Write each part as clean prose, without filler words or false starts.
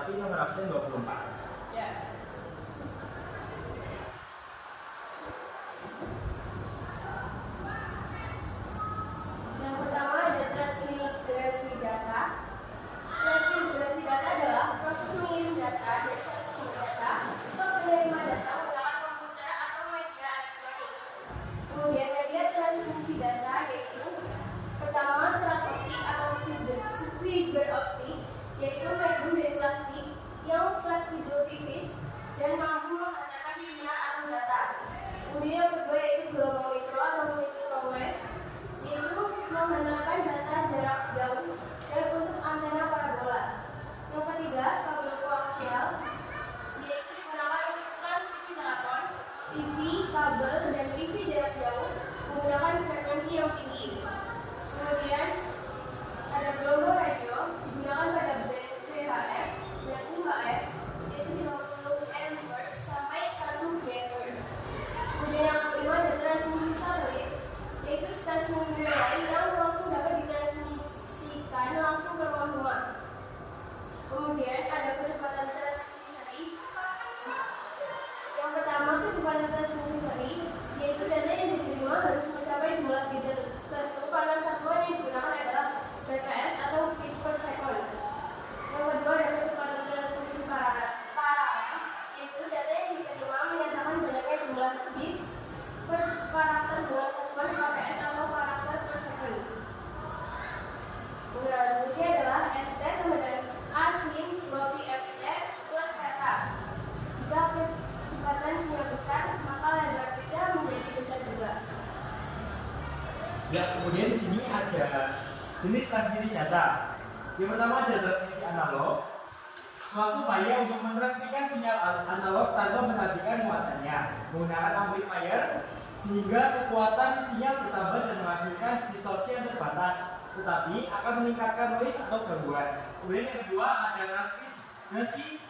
Syafi nomor absen 24. Ya. Yang pertama ada transmigrasi data. Transmigrasi data adalah proses mengirim data dari satu sumber data ke penerima data menggunakan komputer atau media elektronik. Kemudian media transmisi data yaitu pertama serat optik atau fiber optik, yaitu medium dari plastik yang fleksibel tipis dan mampu menghantarkan sinyal atau data. Kemudian yang kedua yaitu gelombang mikro atau microwave, yaitu menghantarkan data jarak jauh dan untuk antena parabola. Yang ketiga kabel koaksial, yaitu digunakan untuk transmisi telepon, TV, kabel, dan TV jarak jauh menggunakan frekuensi yang tinggi. Kemudian ada gelombang radio digunakan pada band VHF dan UHF, yaitu 30 MHz sampai 1 GHz. Kemudian yang kelima ada transmisi satelit, yaitu stasiun relay yang langsung dapat ditransmisikan langsung ke ruang-ruang. Kemudian ada kecepatan transmisi seri. Yang pertama kecepatan transmisi seri, yaitu data yang diterima harus mencapai jumlah bit tertentu karena satuan yang digunakan adalah bps atau bit per second. Yang kedua ada kecepatan transmisi paralel, yaitu data yang diterima menyatakan banyaknya jumlah bit per karakter dengan satuan kps atau karakter per second. Kemudian rumusnya adalah st sama dengan a sin 2pi ft plus theta. Jika kecepatan sinyal besar, maka lebar beta menjadi besar juga. Ya, kemudian di sini ada jenis transmisi data. Yang pertama ada transmisi analog, suatu upaya untuk mentransmisikan sinyal analog tanpa memperhatikan muatannya menggunakan amplifier sehingga kekuatan sinyal bertambah dan menghasilkan distorsi yang terbatas, tetapi akan meningkatkan noise atau gangguan. Kemudian yang kedua ada transmisi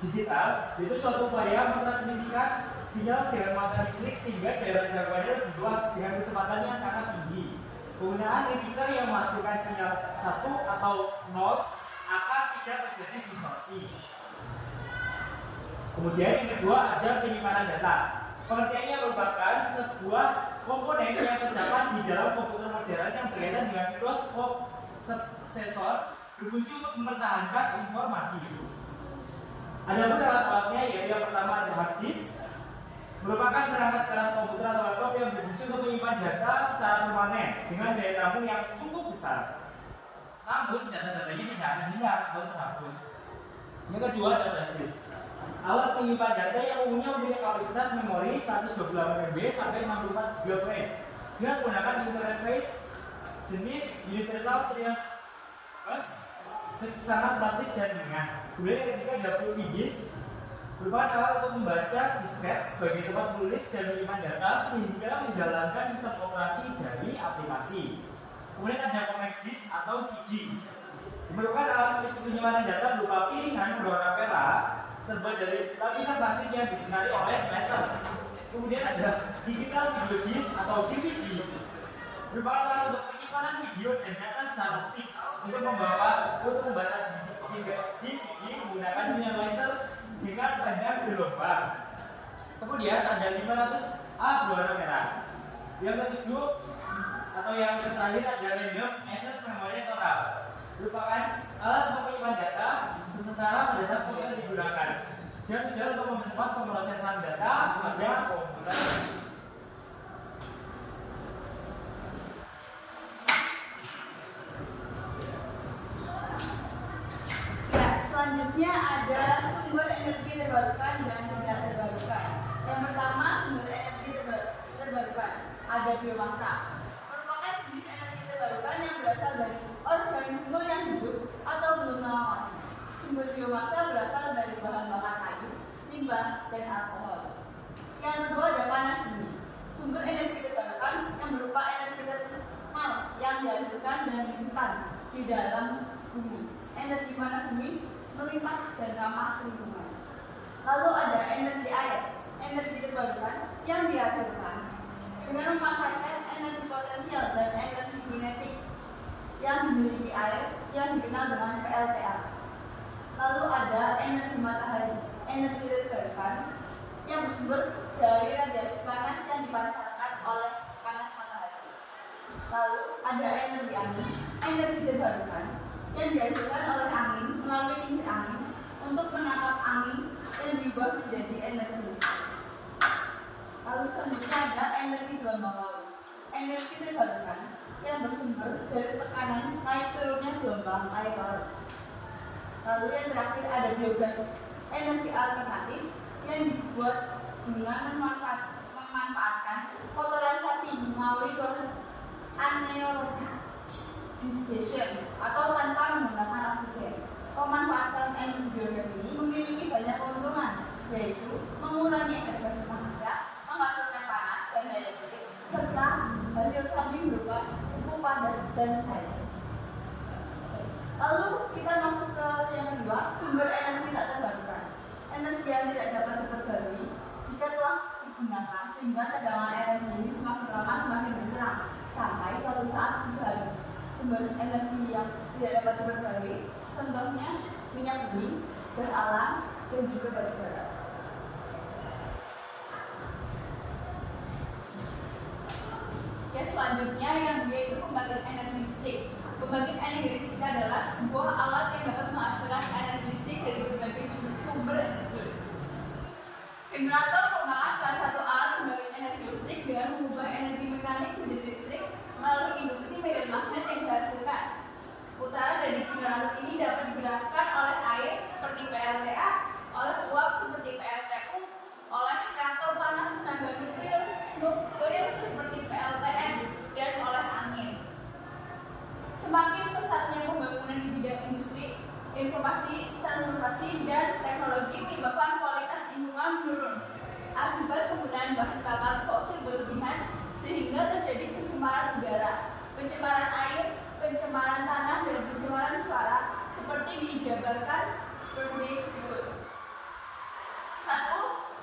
digital, yaitu suatu upaya mentransmisikan sinyal dengan muatan listrik sehingga daerah jangkauannya lebih luas dengan kecepatan yang sangat tinggi. Penggunaan repeater yang menghasilkan sinyal 1 atau 0 akan tidak terjadi distorsi. Kemudian yang kedua ada penyimpanan data. Pengertiannya merupakan sebuah komponen yang terdapat di dalam komputer modern yang berkaitan dengan mikroprosesor berfungsi untuk mempertahankan informasi. Adapun alat-alatnya yaitu yang pertama ada hard disk, merupakan perangkat keras komputer atau laptop yang berfungsi untuk menyimpan data secara permanen dengan daya tampung yang cukup besar. Namun data-datanya tidak akan hilang atau terhapus. Yang kedua ada flash disk. Alat penyimpan data yang umumnya memiliki kapasitas memori 128 MB sampai 64 GB dengan menggunakan interface jenis Universal Serial Bus, sangat praktis dan ringan. Kemudian yang ketiga ada floppy disk, merupakan alat untuk membaca disket sebagai tempat menulis dan menyimpan data sehingga menjalankan sistem operasi dari aplikasi. Kemudian ada compact disk atau CD, merupakan alat penyimpanan data berupa piringan berwarna perak terbuat dari lapisan plastik yang disinari oleh laser. Kemudian ada digital video disk atau DVD, merupakan alat untuk penyimpanan video dan data secara optik untuk membaca DVD menggunakan sinyal laser dengan panjang gelombang. Kemudian ada 500A berwarna merah. Yang ketujuh atau yang terakhir ada random access memory total, merupakan alat untuk menyimpan data sementara pada saat komputer digunakan dan tujuan untuk mempercepat pemrosesan data pada komputer. Selanjutnya ada sumber energi terbarukan dan tidak terbarukan. Yang pertama sumber energi terbarukan ada biomasa, merupakan jenis energi terbarukan yang berasal dari organisme yang hidup atau belum lama mati. Sumber biomasa berasal dari bahan bakar kayu, limbah, dan alkohol. Yang kedua ada panas bumi, sumber energi terbarukan yang berupa energi termal yang dihasilkan dan disimpan di dalam bumi. Energi panas bumi melimpah dan ramah lingkungan. Lalu ada energi air, energi terbarukan yang dihasilkan dengan memanfaatkan energi potensial dan energi kinetik yang dimiliki air yang dikenal dengan PLTA. Lalu ada energi matahari, energi terbarukan yang bersumber dari radiasi panas yang dipancarkan oleh panas matahari. Lalu ada energi angin, energi terbarukan yang dihasilkan oleh angin melalui kincir angin untuk menangkap angin dan diubah menjadi energi listrik. Lalu selanjutnya ada energi gelombang laut, energi terbarukan yang bersumber dari tekanan naik turunnya gelombang air laut. Lalu yang terakhir ada biogas, energi alternatif yang dibuat dengan memanfaatkan kotoran sapi melalui proses anaerobisation atau tanpa menggunakan oksigen. Pemanfaatan energi biogas ini memiliki banyak keuntungan, yaitu mengurangi efek gas rumah kaca, menghasilkan panas dan daya listrik, serta hasil samping berupa pupuk padat dan cair. Lalu kita masuk ke yang kedua, sumber energi tak terbarukan. Energi yang tidak dapat diperbarui jika telah digunakan sehingga cadangan energi ini semakin lama semakin berkurang sampai suatu saat bisa habis. Sumber energi yang tidak dapat diperbarui contohnya minyak bumi, gas alam, dan juga batu bara. Ya, selanjutnya yang yaitu pembangkit energi listrik. Pembangkit energi listrik adalah sebuah alat yang dapat menghasilkan energi listrik dari berbagai sumber energi. Generator merupakan salah satu alat pembangkit energi listrik dengan mengubah energi mekanik menjadi listrik melalui induksi medan magnet yang dihasilkan. Putaran dari generator ini dapat digerakkan oleh air seperti PLTA, oleh uap seperti PLTU, oleh reaktor panas tenaga nuklir seperti PLTN, dan oleh angin. Semakin pesatnya pembangunan di bidang industri, informasi, transportasi, dan teknologi menyebabkan kualitas lingkungan menurun akibat penggunaan bahan bakar fosil berlebihan sehingga terjadi pencemaran udara, pencemaran air, pencemaran tanah, dan pencemaran suara seperti dijabarkan seperti berikut. 1.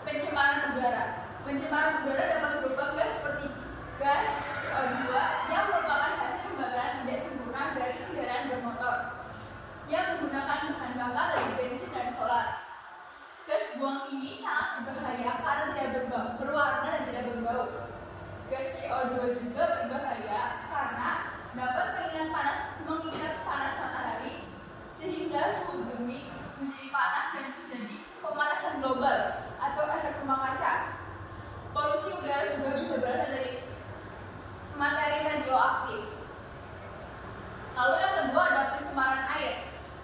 Pencemaran udara. Pencemaran udara dapat berupa gas seperti gas CO2 yang merupakan hasil pembakaran tidak sempurna dari kendaraan bermotor yang menggunakan bahan bakar dari bensin dan solar. Gas buang ini sangat berbahaya karena tidak berwarna dan tidak berbau. Gas CO2 juga berbahaya karena dapat mengikat panas matahari sehingga suhu bumi menjadi panas dan terjadi pemanasan global atau efek rumah kaca. Polusi udara juga bisa berasal dari materi radioaktif. Lalu yang kedua ada pencemaran air.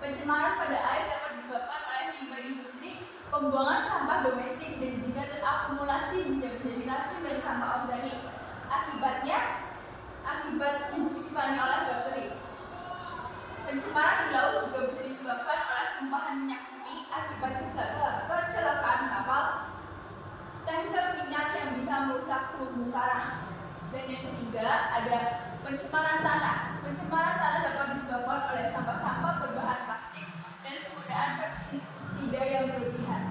Pencemaran pada air dapat disebabkan oleh limbah industri, pembuangan sampah domestik, dan jika terakumulasi menjadi racun dari sampah organik. Akibat pembusukannya oleh bakteri. Pencemaran di laut juga bisa disebabkan oleh tumpahan minyak bumi akibat kecelakaan kapal tanker minyak yang bisa merusak terumbu karang. Dan yang ketiga ada pencemaran tanah. Pencemaran tanah dapat disebabkan oleh sampah-sampah berbahan plastik dan penggunaan pestisida yang berlebihan.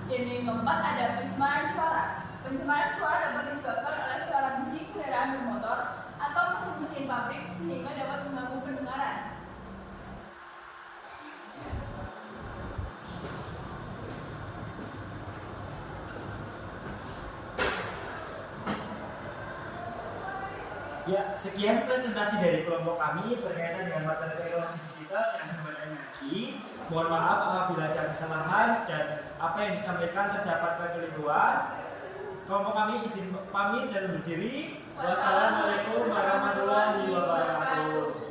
Dan yang keempat ada pencemaran suara. Pencemaran suara dapat disebabkan oleh suara bising kendaraan bermotor atau mesin-mesin pabrik sehingga dapat mengganggu pendengaran. Ya, sekian presentasi dari kelompok kami berkaitan dengan materi teknologi digital yang sumber energi. Mohon maaf apabila ada kesalahan dan apa yang disampaikan terdapat kekeliruan. Kelompok kami izin pamit dan undur diri. Wassalamualaikum warahmatullahi wabarakatuh.